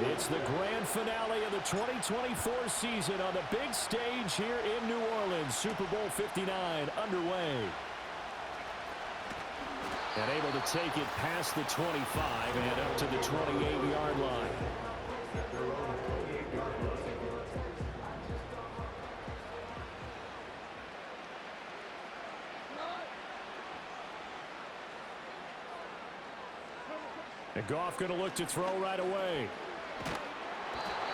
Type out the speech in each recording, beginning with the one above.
It's the grand finale of the 2024 season on the big stage here in New Orleans. Super Bowl 59 underway. And able to take it past the 25 and up to the 28-yard line. And Goff going to look to throw right away.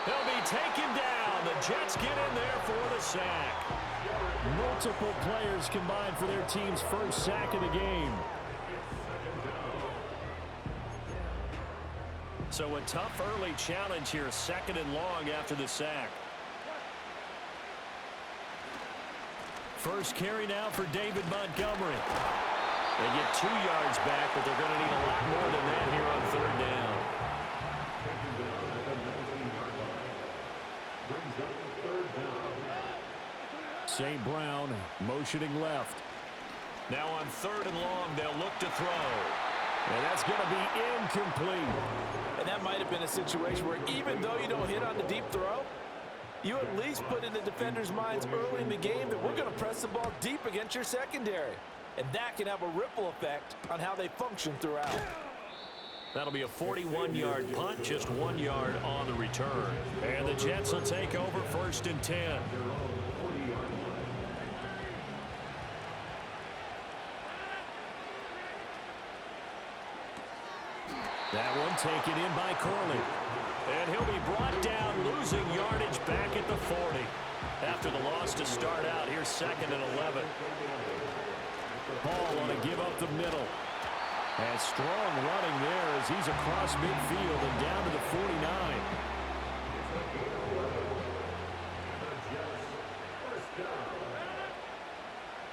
He'll be taken down. The Jets get in there for the sack. Multiple players combined for their team's first sack of the game. So a tough early challenge here, 2nd and long after the sack. First carry now for David Montgomery. They get 2 yards back, but they're going to need a lot more than that here on 3rd down. St. Brown motioning left. Now on 3rd and long, they'll look to throw. And that's going to be incomplete. And that might have been a situation where even though you don't hit on the deep throw, you at least put in the defender's minds early in the game that we're going to press the ball deep against your secondary. And that can have a ripple effect on how they function throughout. That'll be a 41-yard punt, just 1 yard on the return. And the Jets will take over 1st and 10. That one taken in by Corley. And he'll be brought down, losing yardage back at the 40. After the loss to start out, here's 2nd and 11. Ball on to give up the middle. And strong running there as he's across midfield and down to the 49.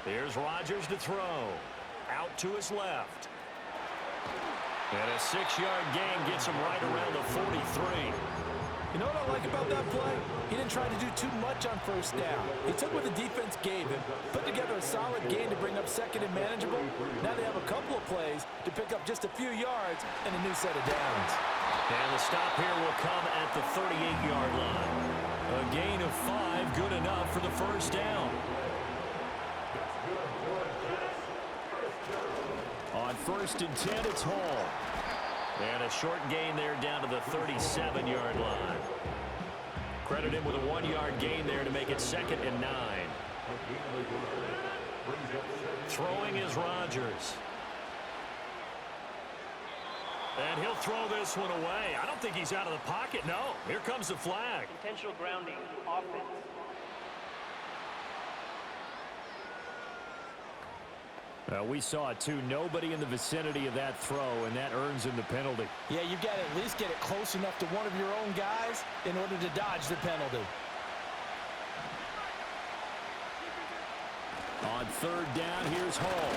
Here's Rodgers to throw. Out to his left. And a 6-yard gain gets him right around the 43. You know what I like about that play? He didn't try to do too much on 1st down. He took what the defense gave him, put together a solid gain to bring up 2nd and manageable. Now they have a couple of plays to pick up just a few yards and a new set of downs. And the stop here will come at the 38-yard line. A gain of 5, good enough for the 1st down. On 1st and 10, it's Hall. And a short gain there down to the 37-yard line. Credit him with a 1-yard gain there to make it 2nd and 9. Throwing is Rodgers. And he'll throw this one away. I don't think he's out of the pocket. No, here comes the flag. Intentional grounding, offense. We saw it too. Nobody in the vicinity of that throw, and that earns him the penalty. Yeah, you've got to at least get it close enough to one of your own guys in order to dodge the penalty. On 3rd down, here's Hall.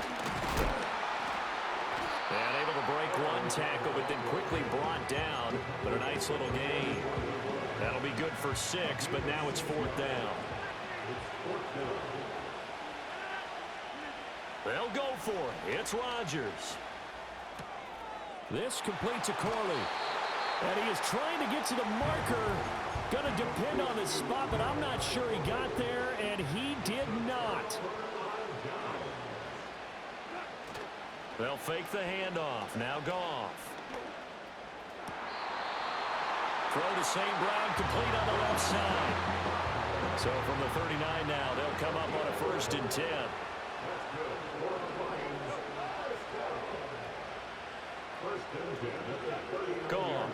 And able to break one tackle, but then quickly brought down. But a nice little gain. That'll be good for 6, but now it's 4th down. They'll go for it. It's Rodgers. This complete to Corley. And he is trying to get to the marker. Going to depend on the spot, but I'm not sure he got there, and he did not. They'll fake the handoff. Now Goff. Throw to St. Brown, complete on the left side. So from the 39 now, they'll come up on a 1st and 10. Goff.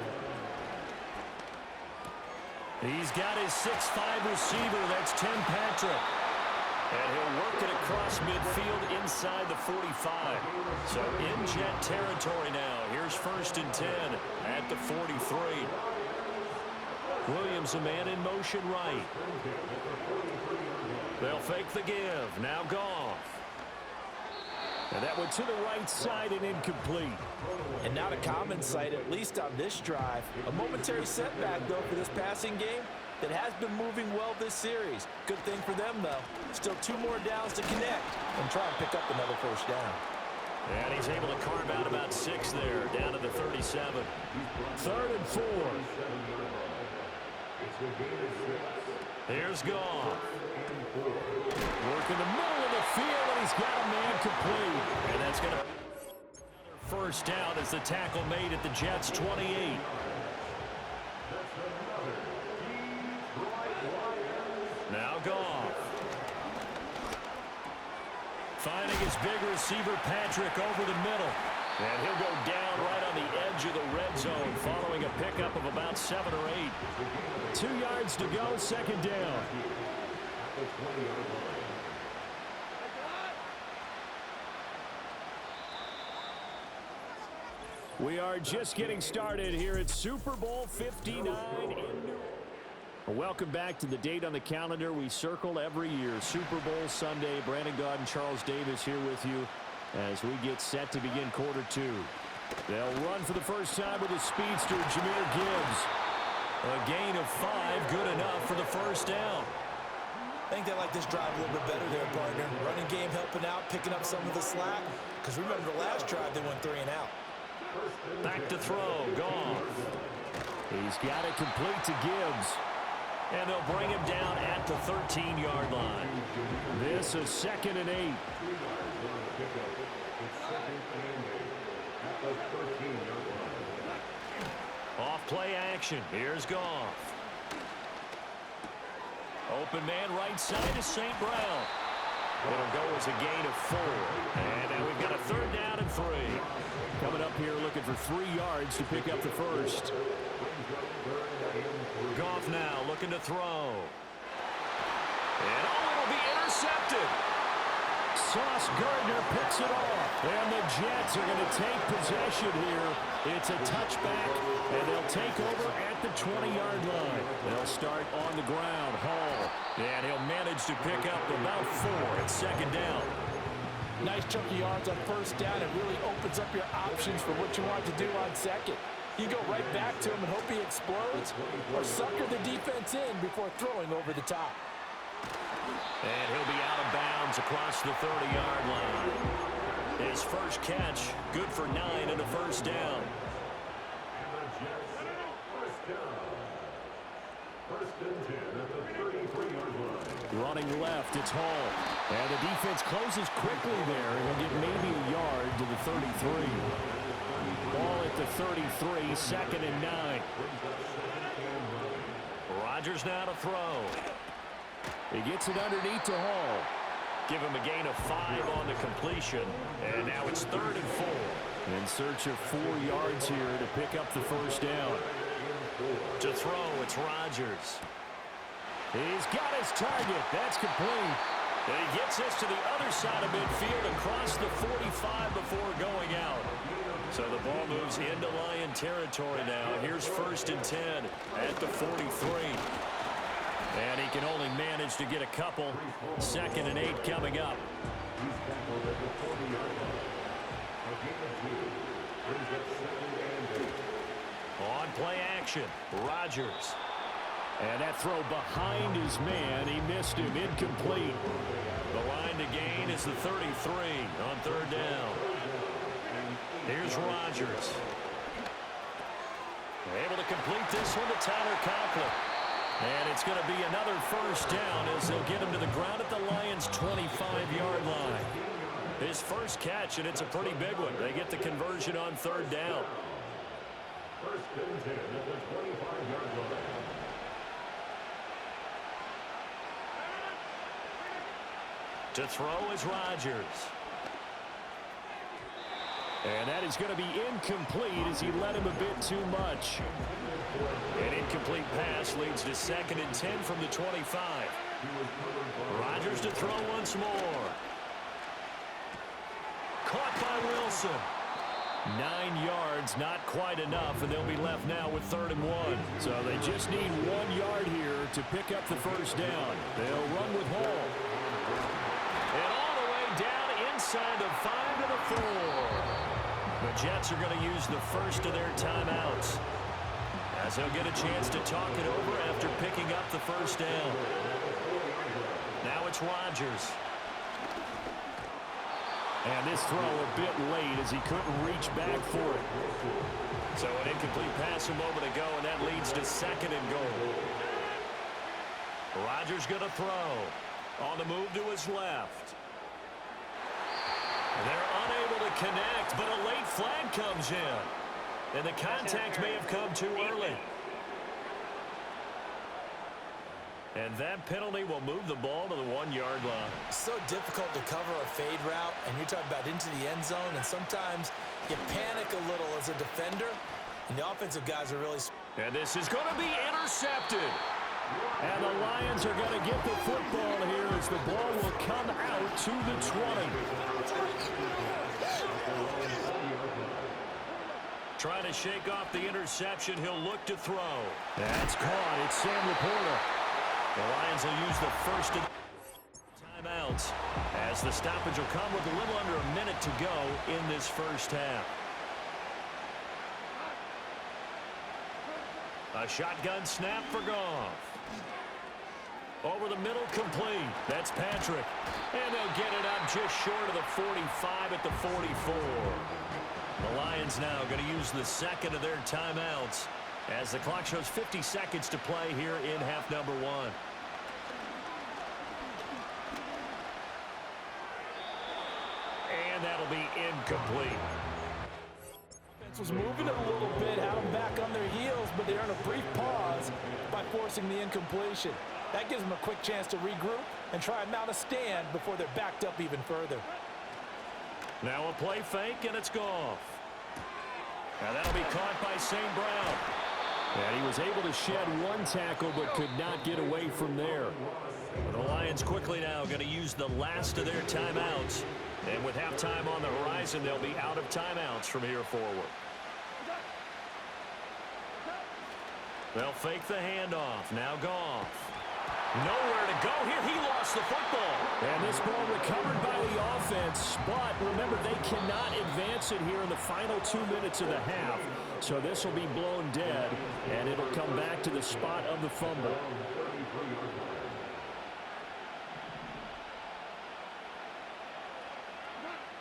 He's got his 6'5" receiver. That's Tim Patrick. And he'll work it across midfield inside the 45. So in Jet territory now. Here's 1st and 10 at the 43. Williams, a man in motion right. They'll fake the give. Now Goff. And that went to the right side and incomplete. And not a common sight, at least on this drive. A momentary setback, though, for this passing game that has been moving well this series. Good thing for them, though. Still 2 more downs to connect and try and pick up another 1st down. And he's able to carve out about 6 there, down to the 37. 3rd and 4. Here's Goff. Work in the middle of the field, and he's got a man complete. And that's going to be another first down as the tackle made at the Jets' 28. Now Goff. Finding his big receiver, Patrick, over the middle. And he'll go down right on the edge of the red zone following a pickup of about 7 or 8. 2 yards to go, 2nd down. We are just getting started here at Super Bowl 59 in New York. Welcome back to the date on the calendar we circle every year, Super Bowl Sunday. Brandon Gaud and Charles Davis here with you as we get set to begin quarter 2. They'll run for the first time with a speedster, Jahmyr Gibbs. A gain of 5, good enough for the first down. I think they like this drive a little bit better there, partner. Running game helping out, picking up some of the slack. Because remember the last drive, they went 3 and out. Back to throw, Goff. He's got it complete to Gibbs. And they'll bring him down at the 13-yard line. This is 2nd and 8. Off play action. Here's Goff. Open man right side is St. Brown. It'll go as a gain of 4. And now we've got a 3rd down and 3. Coming up here looking for 3 yards to pick up the first. Goff now looking to throw. And it'll be intercepted. Sauce Gardner picks it off. And the Jets are going to take possession here. It's a touchback, and they'll take over at the 20-yard line. They'll start on the ground. Hall. And he'll manage to pick up about 4 at 2nd down. Nice chunky yards on 1st down. It really opens up your options for what you want to do on 2nd. You go right back to him and hope he explodes, or sucker the defense in before throwing over the top. And he'll be out of bounds across the 30-yard line. His first catch, good for 9 and a first down. Running left, it's Hall. And the defense closes quickly there. He'll get maybe a yard to the 33. Ball at the 33, 2nd and 9. Rodgers now to throw. He gets it underneath to Hall. Give him a gain of 5 on the completion. And now it's 3rd and 4. In search of 4 yards here to pick up the first down. To throw, it's Rodgers. He's got his target. That's complete. And he gets this to the other side of midfield across the 45 before going out. So the ball moves into Lion territory now. Here's 1st and 10 at the 43. And he can only manage to get a couple. 2nd and 8 coming up. On play action, Rodgers. And that throw behind his man. He missed him. Incomplete. The line to gain is the 33 on 3rd down. Here's Rodgers. Able to complete this one to Tyler Conklin. And it's going to be another first down as they'll get him to the ground at the Lions' 25-yard line. His first catch, and it's a pretty big one. They get the conversion on 3rd down. 1st and 10 at the 25-yard line. To throw is Rodgers. And that is going to be incomplete as he led him a bit too much. An incomplete pass leads to 2nd and 10 from the 25. Rodgers to throw once more. Caught by Wilson. 9 yards, not quite enough, and they'll be left now with 3rd and 1. So they just need 1 yard here to pick up the first down. They'll run with Hall. And all the way down inside the 5 to the 4. The Jets are going to use the first of their timeouts as they'll get a chance to talk it over after picking up the first down. Now it's Rodgers. And this throw a bit late as he couldn't reach back for it. So an incomplete pass a moment ago, and that leads to second and goal. Rodgers going to throw. On the move to his left. They're unable to connect, but a late flag comes in. And the contact may have come too early. And that penalty will move the ball to the 1-yard line. So difficult to cover a fade route, and you're talking about into the end zone, and sometimes you panic a little as a defender, and the offensive guys are really... And this is going to be intercepted. And the Lions are going to get the football here as the ball will come out to the 20. Trying to shake off the interception. He'll look to throw. That's caught. It's Sam Laporta. The Lions will use the first of timeouts as the stoppage will come with a little under a minute to go in this first half. A shotgun snap for Goff. Over the middle, complete. That's Patrick. And they'll get it up just short of the 45 at the 44. The Lions now going to use the second of their timeouts as the clock shows 50 seconds to play here in half number 1. And that'll be incomplete. Was moving it a little bit, had them back on their heels, but they earn a brief pause by forcing the incompletion. That gives them a quick chance to regroup and try and mount a stand before they're backed up even further. Now a play fake, and it's Goff. Now that'll be caught by St. Brown. And he was able to shed one tackle, but could not get away from there. The Lions quickly now going to use the last of their timeouts. And with halftime on the horizon, they'll be out of timeouts from here forward. They'll fake the handoff. Now Goff. Nowhere to go here. He lost the football. And this ball recovered by the offense. But remember, they cannot advance it here in the final 2 minutes of the half. So this will be blown dead, and it'll come back to the spot of the fumble.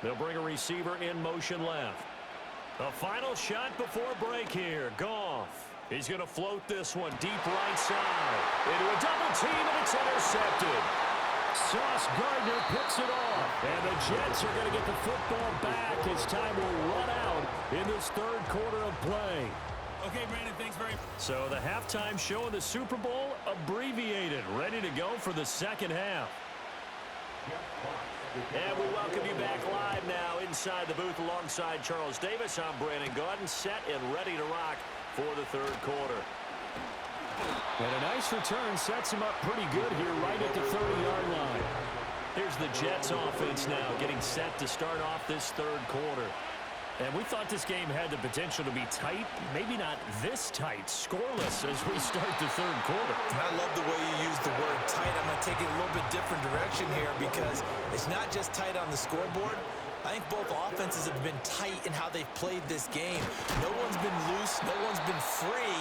They'll bring a receiver in motion left. A final shot before break here. Goff. He's going to float this one deep right side. Into a double team, and it's intercepted. Sauce Gardner picks it off. And the Jets are going to get the football back as time will run out in this third quarter of play. Okay, Brandon, thanks very much. So the halftime show of the Super Bowl abbreviated, ready to go for the second half. And we welcome you back live now inside the booth alongside Charles Davis. I'm Brandon Gaudin, set and ready to rock for the third quarter. And a nice return sets him up pretty good here right at the 30-yard line. Here's the Jets offense now getting set to start off this third quarter. And we thought this game had the potential to be tight, maybe not this tight, scoreless as we start the third quarter. And I love the way you use the word tight. I'm going to take it a little bit different direction here because it's not just tight on the scoreboard. I think both offenses have been tight in how they've played this game. No one's been loose. No one's been free.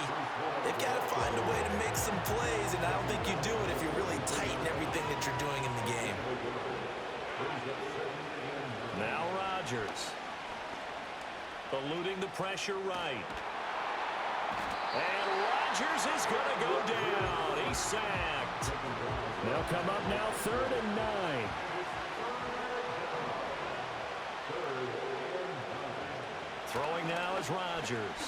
They've got to find a way to make some plays, and I don't think you do it if you're really tight in everything that you're doing in the game. Now Rodgers. Eluding the pressure right. And Rodgers is going to go down. He's sacked. They'll come up now 3rd and 9. Throwing now is Rodgers.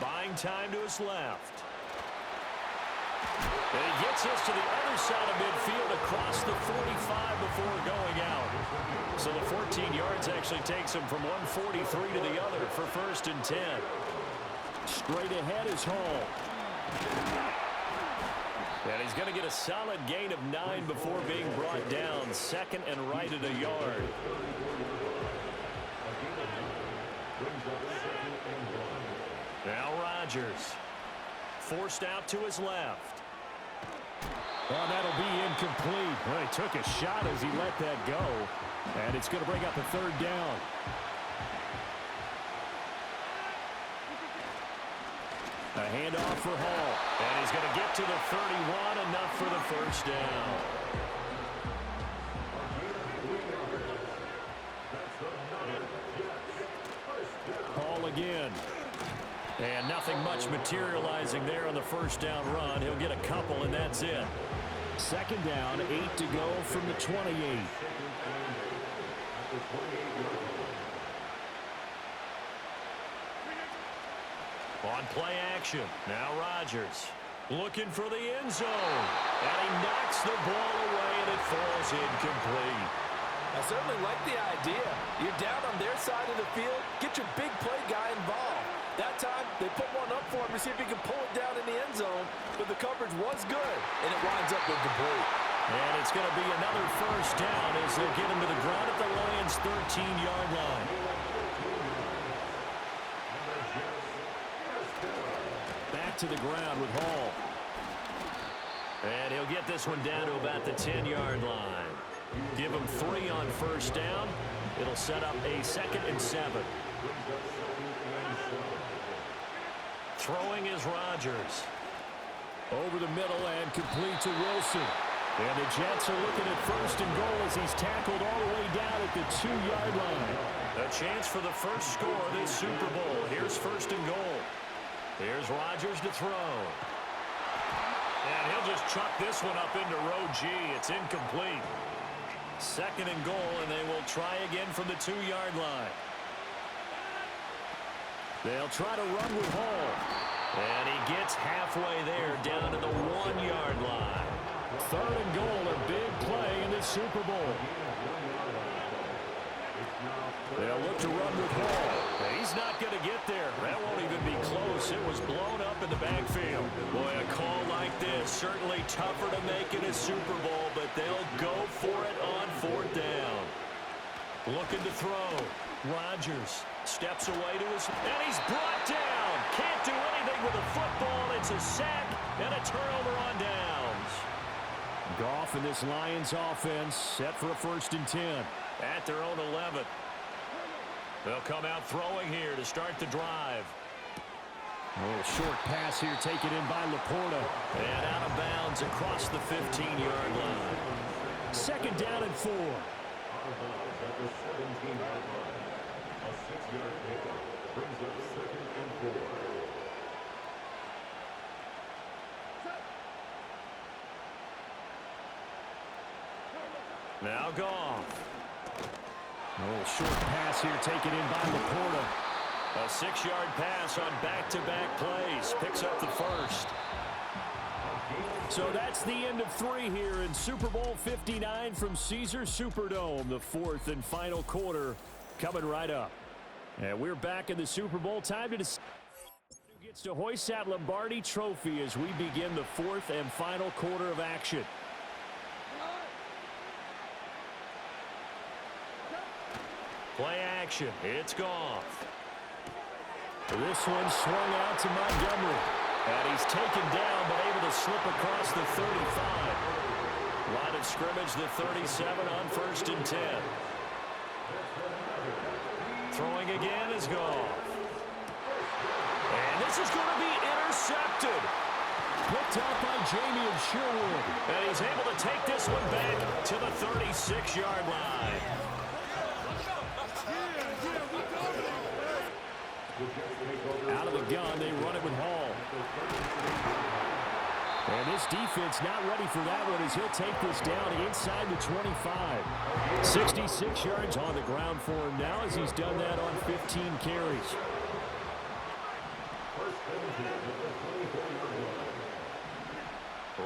Buying time to his left. And he gets us to the other side of midfield across the 45 before going out. So the 14 yards actually takes him from 143 to the other for 1st and 10. Straight ahead is Hall. And he's going to get a solid gain of 9 before being brought down. 2nd and right at a yard. Now Rodgers. Forced out to his left. Well, that'll be incomplete. Well, he took a shot as he let that go. And it's going to bring up a 3rd down. A handoff for Hall. And he's going to get to the 31, enough for the 1st down. again. And nothing much materializing there on the first down run. He'll get a couple, and that's it. Second down, 8 to go from the 28. On play action, now Rodgers looking for the end zone. And he knocks the ball away, and it falls incomplete. I certainly like the idea. You're down on their side of the field. Get your big play guy involved. That time, they put one up for him to see if he can pull it down in the end zone. But the coverage was good, and it winds up incomplete. And it's going to be another first down as they get him to the ground at the Lions' 13-yard line. Back to the ground with Hall. And he'll get this one down to about the 10-yard line. Give him 3 on first down. It'll set up a 2nd and 7. Throwing is Rodgers. Over the middle and complete to Wilson. And the Jets are looking at first and goal as he's tackled all the way down at the 2-yard line. A chance for the first score of this Super Bowl. Here's first and goal. Here's Rodgers to throw. And he'll just chuck this one up into row G. It's incomplete. 2nd and goal, and they will try again from the 2-yard line. They'll try to run with Hall. And he gets halfway there, down to the 1-yard line. 3rd and goal, a big play in the Super Bowl. They'll look to run with Hall. He's not going to get there. That won't even be close. It was blown up in the backfield. Boy, a call like this, certainly tougher to make in a Super Bowl, but they'll go for it on 4th down. Looking to throw. Rodgers steps away to his, and he's brought down. Can't do anything with a football. It's a sack and a turnover on downs. Goff and this Lions offense set for a 1st and 10. At their own 11. They'll come out throwing here to start the drive. A little short pass here taken in by Laporta. And out of bounds across the 15-yard line. 2nd down and 4. Now Goff. A little short pass here taken in by Laporta. A 6-yard pass on back-to-back plays. Picks up the first. So that's the end of 3 here in Super Bowl 59 from Caesars Superdome. The 4th and final quarter coming right up. And we're back in the Super Bowl. Time to decide who gets to hoist that Lombardi trophy as we begin the 4th and final quarter of action. Play action. It's Goff. This one swung out to Montgomery. And he's taken down, but able to slip across the 35. Line of scrimmage, the 37 on 1st and 10. Throwing again is Goff. And this is going to be intercepted. Picked up by Jamie and Sherwood. And he's able to take this one back to the 36-yard line. Out of the gun, they run it with Hall. And this defense not ready for that one as he'll take this down inside the 25. 66 yards on the ground for him now as he's done that on 15 carries.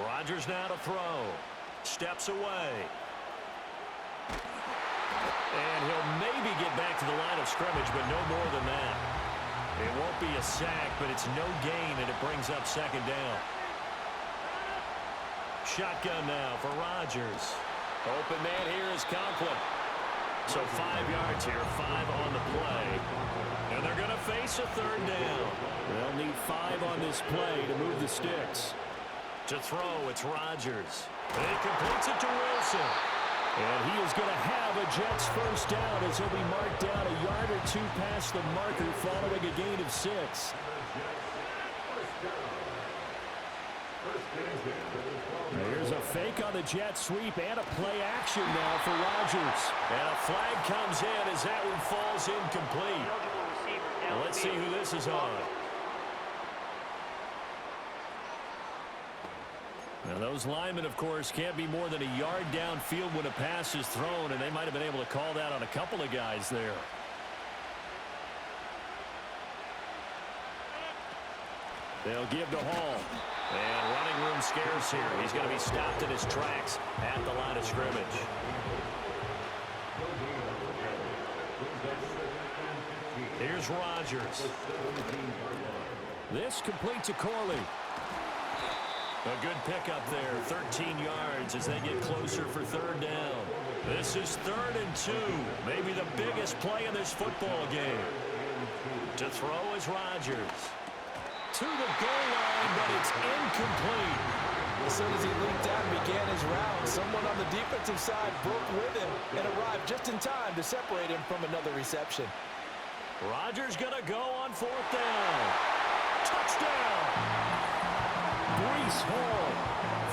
Rodgers now to throw. Steps away. And he'll maybe get back to the line of scrimmage, but no more than that. It won't be a sack, but it's no gain, and it brings up 2nd down. Shotgun now for Rodgers. Open man here is Conklin. So 5 yards here, 5 on the play. And they're going to face a 3rd down. They'll need 5 on this play to move the sticks. To throw, it's Rodgers. And he completes it to Wilson. And he is going to have a Jets first down as he'll be marked down a yard or 2 past the marker following a gain of 6. There's a fake on the jet sweep and a play action now for Rodgers. And a flag comes in as that one falls incomplete. Eligible receiver Let's see who this is on. Now, those linemen, of course, can't be more than a yard downfield when a pass is thrown, and they might have been able to call that on a couple of guys there. They'll give to Hall. And running room scarce here. He's going to be stopped in his tracks at the line of scrimmage. Here's Rodgers. This complete to Corley. A good pickup there, 13 yards as they get closer for third down. This is 3rd and 2, maybe the biggest play in this football game. To throw is Rodgers. To the goal line, but it's incomplete. As soon as he leaped out and began his round, someone on the defensive side broke with him and arrived just in time to separate him from another reception. Rodgers gonna go on 4th down. Touchdown! Breece Hall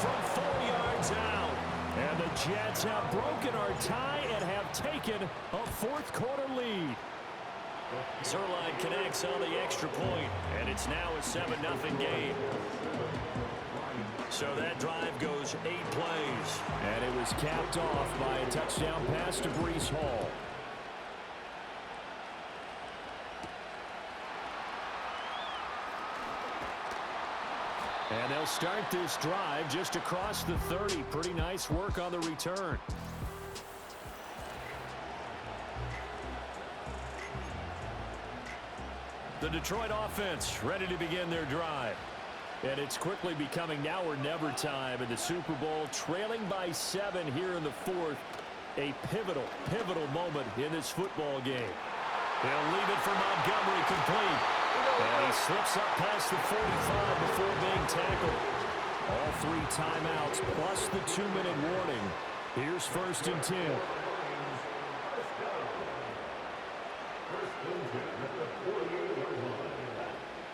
from 4 yards out. And the Jets have broken our tie and have taken a 4th quarter lead. Zerline connects on the extra point, and it's now a 7-0 game. So that drive goes 8 plays. And it was capped off by a touchdown pass to Breece Hall. And they'll start this drive just across the 30. Pretty nice work on the return. The Detroit offense ready to begin their drive. And it's quickly becoming now or never time in the Super Bowl, trailing by 7 here in the 4th. A pivotal moment in this football game. They'll leave it for Montgomery complete. And he slips up past the 45 before being tackled. All 3 timeouts plus the 2-minute warning. Here's 1st and 10.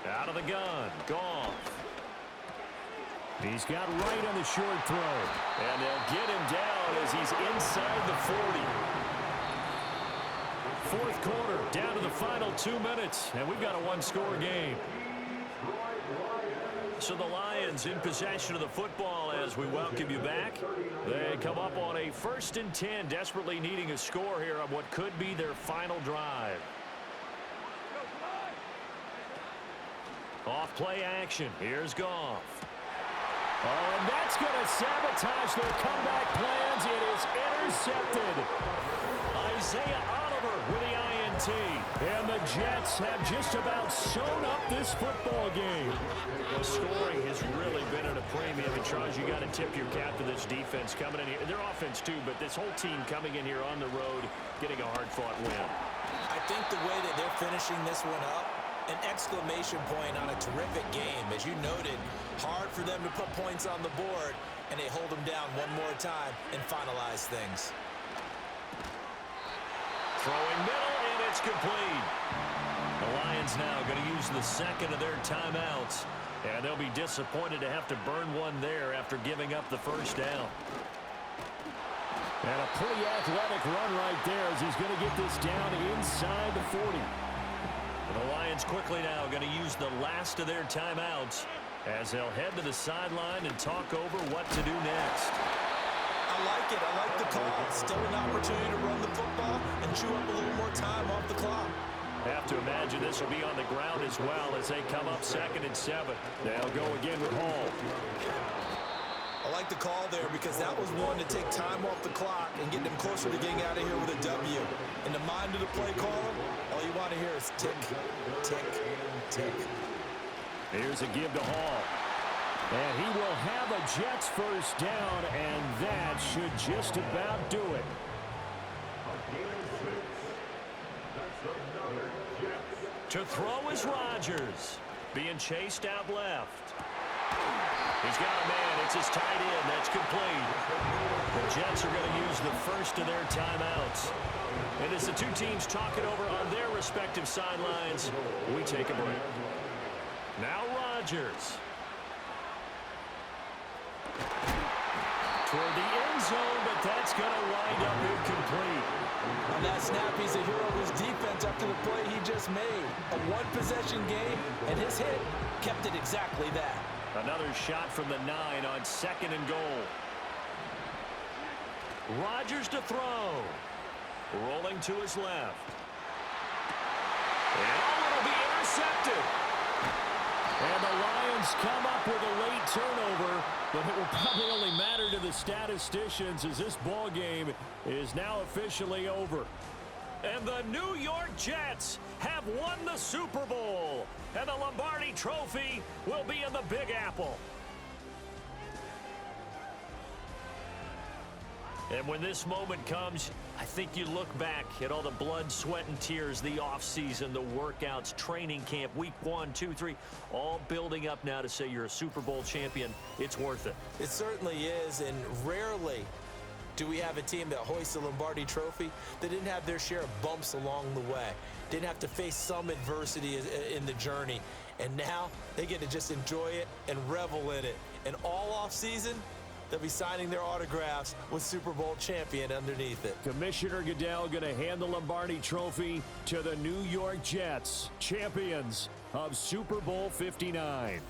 Out of the gun, Goff. He's got right on the short throw. And they'll get him down as he's inside the 40. 4th quarter, down to the final 2 minutes, and we've got a 1-score game. So the Lions in possession of the football as we welcome you back. They come up on a 1st and 10, desperately needing a score here on what could be their final drive. Off play action. Here's Goff. Oh, and that's going to sabotage their comeback plans. It is intercepted. Isaiah Oliver with the INT. And the Jets have just about sewn up this football game. Scoring has really been at a premium. And Charles, you got to tip your cap to this defense coming in here. Their offense too, but this whole team coming in here on the road, getting a hard-fought win. I think the way that they're finishing this one up, an exclamation point on a terrific game. As you noted, hard for them to put points on the board, and they hold them down one more time and finalize things. Throwing middle, and it's complete. The Lions now going to use the 2nd of their timeouts, and they'll be disappointed to have to burn one there after giving up the 1st down. And a pretty athletic run right there as he's going to get this down inside the 40. The Lions quickly now going to use the last of their timeouts as they'll head to the sideline and talk over what to do next. I like it. I like the call. Still an opportunity to run the football and chew up a little more time off the clock. Have to imagine this will be on the ground as well as they come up 2nd and 7. They'll go again with Hall. I like the call there because that was one to take time off the clock and get them closer to getting out of here with a W. In the mind of the play caller, all you want to hear is tick, tick, tick. Here's a give to Hall. And he will have a Jets 1st down, and that should just about do it. To throw is Rodgers. Being chased out left. He's got a man. It's his tight end. That's complete. The Jets are going to use the 1st of their timeouts. And as the two teams talk it over on their respective sidelines, we take a break. Now Rodgers. Toward the end zone, but that's going to wind up incomplete. On that snap, he's a hero of his defense after the play he just just made. A one-possession game, and his hit kept it exactly that. Another shot from the 9 on 2nd and goal. Rodgers to throw. Rolling to his left. And it'll be intercepted. And the Lions come up with a late turnover, but it will probably only matter to the statisticians as this ball game is now officially over. And the New York Jets have won the Super Bowl, and the Lombardi Trophy will be in the Big Apple. And when this moment comes, I think you look back at all the blood, sweat, and tears, the offseason, the workouts, training camp, week 1, 2, 3, all building up now to say you're a Super Bowl champion. It's worth it. It certainly is, and rarely do we have a team that hoists the Lombardi Trophy that didn't have their share of bumps along the way, didn't have to face some adversity in the journey, and now they get to just enjoy it and revel in it. And all offseason, they'll be signing their autographs with Super Bowl champion underneath it. Commissioner Goodell going to hand the Lombardi Trophy to the New York Jets, champions of Super Bowl 59.